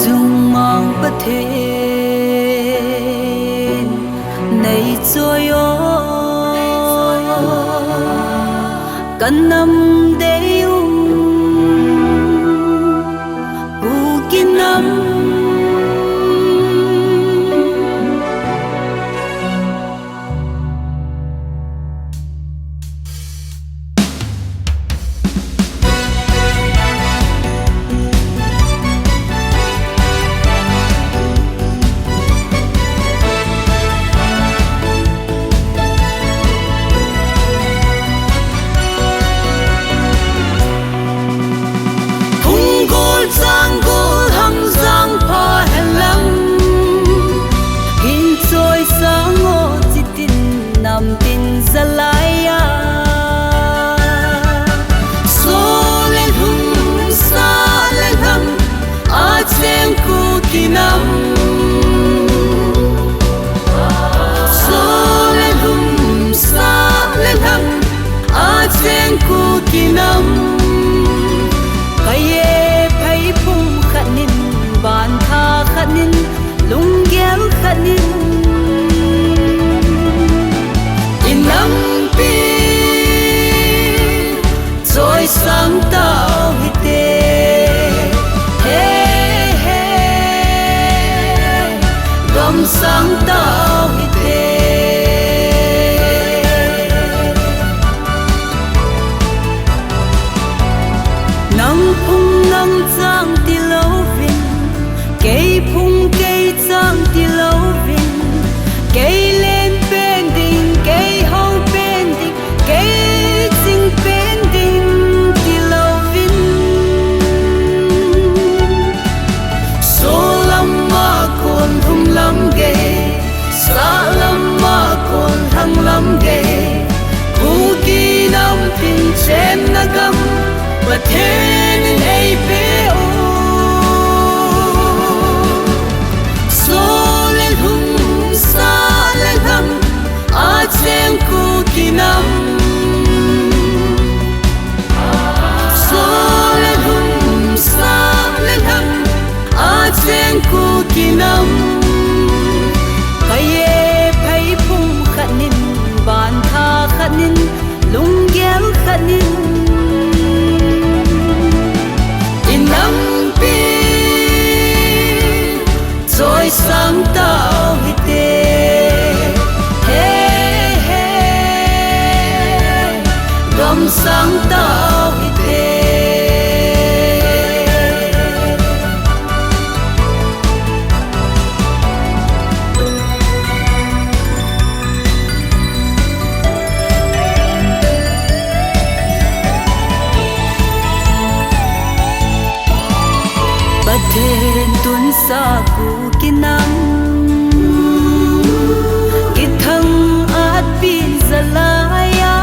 chung mang bất thế này trôi ô cần nằm để u kinh năm giang gỗ hăng giang pha hèn lăng hin trôi sáng ngô chỉ tin nằm tin ra lại số lên hung xa lên hăng chen cu kỳ năm số lên hung xa lên hăng chen cu kỳ năm ban tha khanin lung gel khanin inam pi choi sang tao hite he he gam sang tao hite nang phung nang chang ti lo cây phung cây trăng thì lâu vinh cây lên bên đình cây hậu bên đình cây chính bên đình thì lâu vinh số lắm mà còn hung lắm ghê xa lắm mà còn thăng lắm ghê khu kỳ năm tin chém na găm và thế nên ai bé chen cu kỳ năm số lên hung xa lên hăng chen cu kỳ năm cây phai phung khanin ban tha khanin lung gel khanin inam pi choi sang tao hite gam sang tao hite bất thên tuấn sa cu kinam kithang at pin zalaya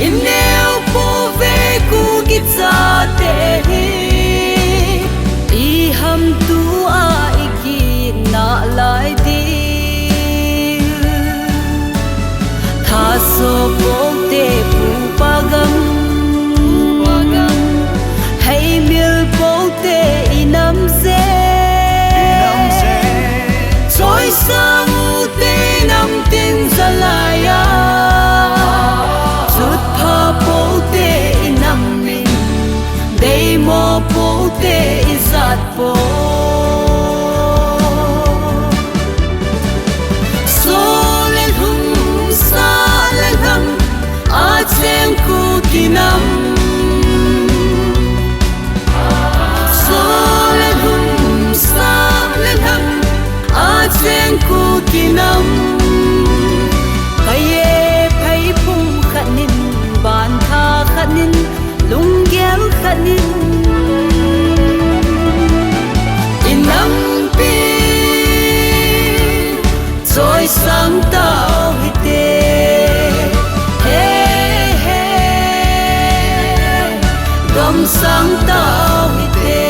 ineo po ve ku kitsa te I ham tu a iki na lai di tha so po te pu pagam hay mil po te inam se choi sang u te nam tin zalaya mo po te izat po so lên hung xa lên hăng chen cu kỳ năm so lên hung xa lên hăng chen cu kỳ năm cây phai phung khanin ban tha khanin lung gel khanin inam pi choi sang tao hite he he gam sang tao hite